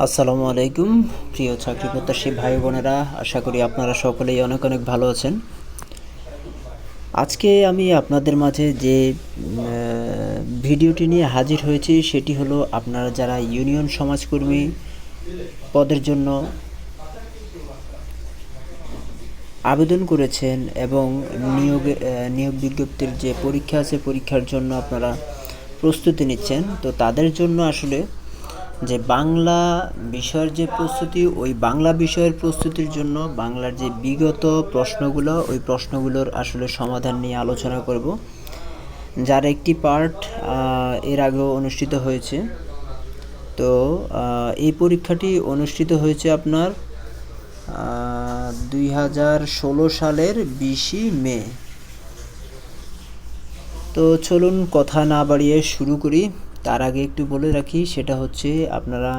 আসসালামু আলাইকুম প্রিয় চাকরি প্রত্যাশী ভাই বোনেরা, আশা করি আপনারা সকলেই অনেক অনেক ভালো আছেন। আজকে আমি আপনাদের মাঝে যে ভিডিওটি নিয়ে হাজির হয়েছি সেটি হলো আপনারা যারা ইউনিয়ন সমাজকর্মী পদের জন্য আবেদন করেছেন এবং নিয়োগ বিজ্ঞপ্তির যে পরীক্ষা আছে পরীক্ষার জন্য আপনারা প্রস্তুতি নিচ্ছেন, তো তাদের জন্য আসলে যে বাংলা বিষয়ের যে প্রস্তুতি, ওই বাংলা বিষয়ের প্রস্তুতির জন্য বাংলার যে বিগত প্রশ্নগুলো, ওই প্রশ্নগুলোর আসলে সমাধান নিয়ে আলোচনা করব, যার একটি পার্ট এর আগেও অনুষ্ঠিত হয়েছে। তো এই পরীক্ষাটি অনুষ্ঠিত হয়েছে আপনার 2016 সালের 20 মে। তো চলুন কথা না বাড়িয়ে শুরু করি। তার আগে একটু বলে রাখি, সেটা হচ্ছে আপনারা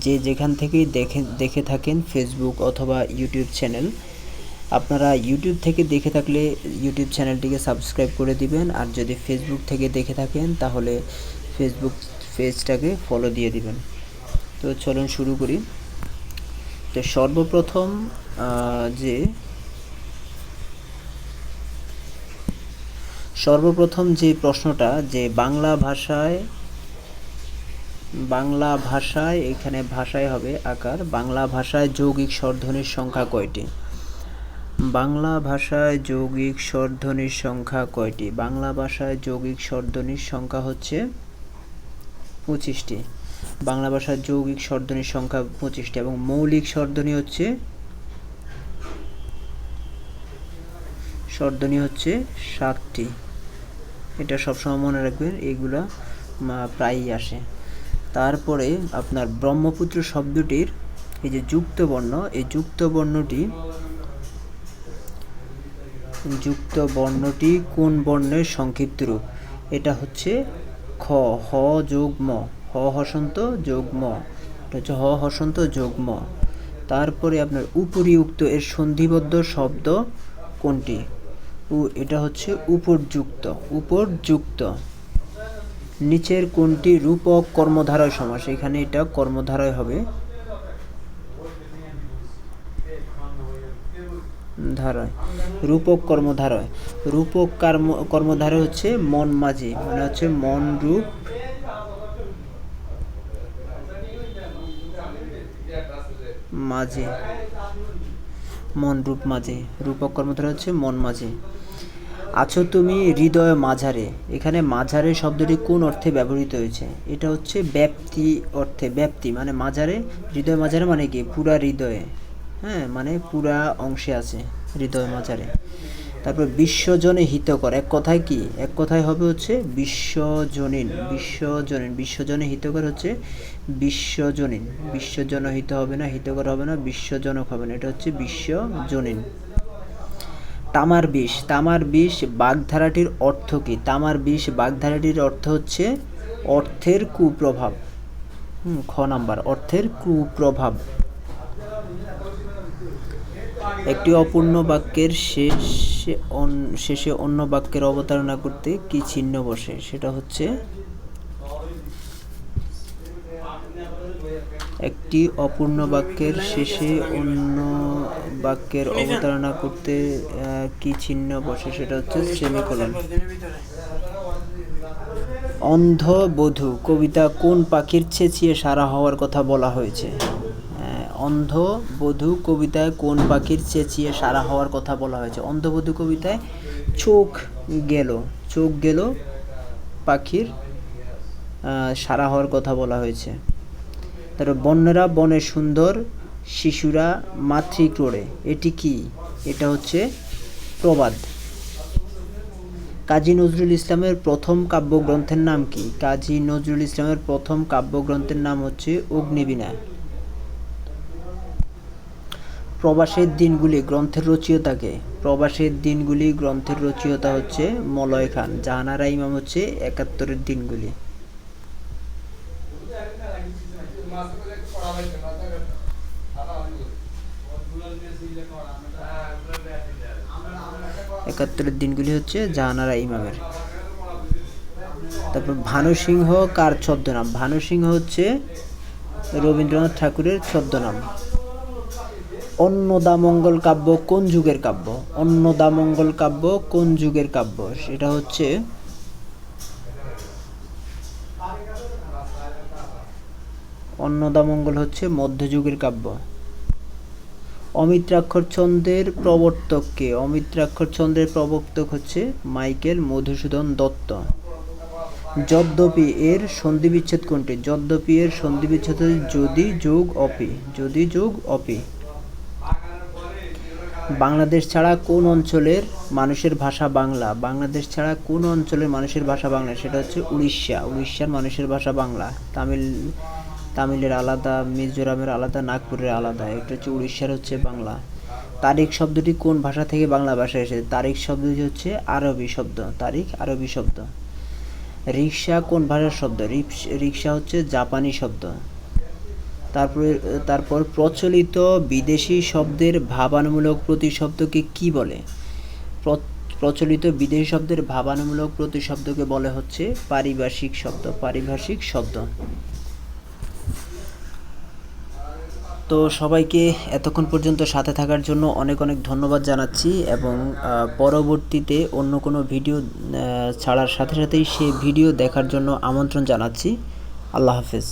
যে যেখান থেকেই দেখে থাকেন, ফেসবুক অথবা ইউটিউব চ্যানেল, আপনারা ইউটিউব থেকে দেখে থাকলে ইউটিউব চ্যানেলটিকে সাবস্ক্রাইব করে দিবেন, আর যদি ফেসবুক থেকে দেখে থাকেন তাহলে ফেসবুক পেজটাকে ফলো দিয়ে দিবেন। তো চলুন শুরু করি। তো সর্বপ্রথম যে প্রশ্নটা, যে বাংলা ভাষায় এখানে ভাষায় হবে আকার, বাংলা ভাষায় যৌগিক স্বরধ্বনির সংখ্যা কয়টি? বাংলা ভাষায় যৌগিক স্বরধ্বনির সংখ্যা কয়টি? বাংলা ভাষায় যৌগিক স্বরধ্বনির সংখ্যা হচ্ছে 25টি। বাংলা ভাষার যৌগিক স্বরধ্বনির সংখ্যা 25টি এবং মৌলিক স্বরধ্বনি হচ্ছে 7টি। এটা সবসময় মনে রাখবেন, এইগুলা প্রায়ই আসে। তারপরে আপনার ব্রহ্মপুত্র শব্দটির এই যে যুক্ত বর্ণ, এই যুক্ত বর্ণটি কোন বর্ণের সংক্ষিপ্ত রূপ? এটা হচ্ছে খ, হ যোগ ম, হ হসন্ত যোগ ম, এটা হচ্ছে হ হসন্ত যোগ ম। তারপরে আপনার উপরিউক্ত এর সন্ধিবদ্ধ শব্দ কোনটি? এটা হচ্ছে উপরযুক্ত। নিচের কোনটি রূপক কর্মধারয় সমাস? এখানে এটা কর্মধারয় হবে, ধারয়, রূপক কর্মধারয়। রূপক কর্মধারয় হচ্ছে মন মাঝি, মানে হচ্ছে মন রূপ মাঝি, রূপক কর্মধারয় হচ্ছে মন মাঝি। আছো তুমি হৃদয় মাঝারে, এখানে মাঝারে শব্দটি কোন অর্থে ব্যবহৃত হয়েছে? এটা হচ্ছে ব্যাপ্তি অর্থে, ব্যাপ্তি মানে মাঝারে, হৃদয় মাঝারে মানে কি পুরা হৃদয়ে, হ্যাঁ, মানে পুরা অংশে আছে হৃদয় মাঝারে। তারপর বিশ্বজনে হিতকর, এক কথায় হবে হচ্ছে বিশ্বজনীন। বিশ্বজনে হিতকর হচ্ছে বিশ্বজনীন। বিশ্বজনহিত হবে না, হিতকর হবে না, বিশ্বজনক হবে না, এটা হচ্ছে বিশ্বজনীন। তামার বিষ বাগধারাটির অর্থ কি? তামার বিষ বাগধারাটির অর্থ হচ্ছে অর্থের কুপ্রভাব। খ নাম্বার, অর্থের কুপ্রভাব। একটি অপূর্ণ বাক্যের শেষে অন্য বাক্যের অবতারণা করতে কি চিহ্ন বসে? সেটা হচ্ছে, একটি অপূর্ণ বাক্যের শেষে অন্য বাক্যের অবতারণা করতে কি চিহ্ন বসে? সেটা হচ্ছে সেমিকোলন। অন্ধবধূ কবিতা কোন পাখির চেঁচিয়ে সারা হওয়ার কথা বলা হয়েছে? অন্ধবধূ কবিতায় কোন পাখির চেঁচিয়ে সারা হওয়ার কথা বলা হয়েছে? অন্ধবধূ কবিতায় চোখ গেল পাখির সারা হওয়ার কথা বলা হয়েছে। তারপর বন্যেরা বনে সুন্দর, শিশুরা মাতৃক্রোড়ে, এটি কি? এটা হচ্ছে প্রবাদ। কাজী নজরুল ইসলামের প্রথম কাব্যগ্রন্থের নাম কি? কাজী নজরুল ইসলামের প্রথম কাব্যগ্রন্থের নাম হচ্ছে অগ্নিবীণা। প্রবাসের দিনগুলি গ্রন্থের রচয়িতাকে? প্রবাসের দিনগুলি গ্রন্থের রচয়িতা হচ্ছে মলয় খান। জাহানারা ইমাম হচ্ছে 71 দিনগুলি। একাত্তরের দিনগুলি হচ্ছে জাহানারা ইমামের। তারপর ভানুসিংহ কার ছদ্মনাম? ভানুসিংহ হচ্ছে রবীন্দ্রনাথ ঠাকুরের ছদ্মনাম। অন্নদামঙ্গল কাব্য কোন যুগের কাব্য? অন্নদামঙ্গল কাব্য কোন যুগের কাব্য? সেটা হচ্ছে অন্নদামঙ্গল হচ্ছে মধ্যযুগের কাব্য। অমিত্রাক্ষর ছন্দের প্রবর্তক কে? অমিত্রাক্ষর ছন্দের প্রবর্তক হচ্ছে মাইকেল মধুসূদন দত্ত। যদ্যপি এর সন্ধিবিচ্ছেদ কোনটি? যদ্যপি এর সন্ধিবিচ্ছেদ যদি যোগ অপি। যদি যোগ অপি। বাংলাদেশ ছাড়া কোন অঞ্চলের মানুষের ভাষা বাংলা? বাংলাদেশ ছাড়া কোন অঞ্চলের মানুষের ভাষা বাংলা? সেটা হচ্ছে উড়িষ্যা। উড়িষ্যার মানুষের ভাষা বাংলা। তামিলের আলাদা, মিজোরামের আলাদা, নাগপুরের আলাদা। এটা হচ্ছে উড়িষ্যার হচ্ছে বাংলা। তারিখ শব্দটি কোন ভাষা থেকে বাংলা ভাষায় এসেছে? তারিখ শব্দটি হচ্ছে আরবি শব্দ। তারিখ আরবি শব্দ। রিকশা কোন ভাষার শব্দ? রিকশা হচ্ছে জাপানি শব্দ। তারপর প্রচলিত বিদেশি শব্দের ভাবানুমূলক প্রতিশব্দকে কি বলে? প্রচলিত বিদেশি শব্দের ভাবানুমূলক প্রতিশব্দকে বলে হচ্ছে পারিভাষিক শব্দ। পারিভাষিক শব্দ। তো সবাইকে এতক্ষণ পর্যন্ত সাথে থাকার জন্য অনেক অনেক ধন্যবাদ জানাচ্ছি, এবং পরবর্তীতে অন্য কোনো ভিডিও ছাড়ার সাথে সাথেই সে ভিডিও দেখার জন্য আমন্ত্রণ জানাচ্ছি। আল্লাহ হাফেজ।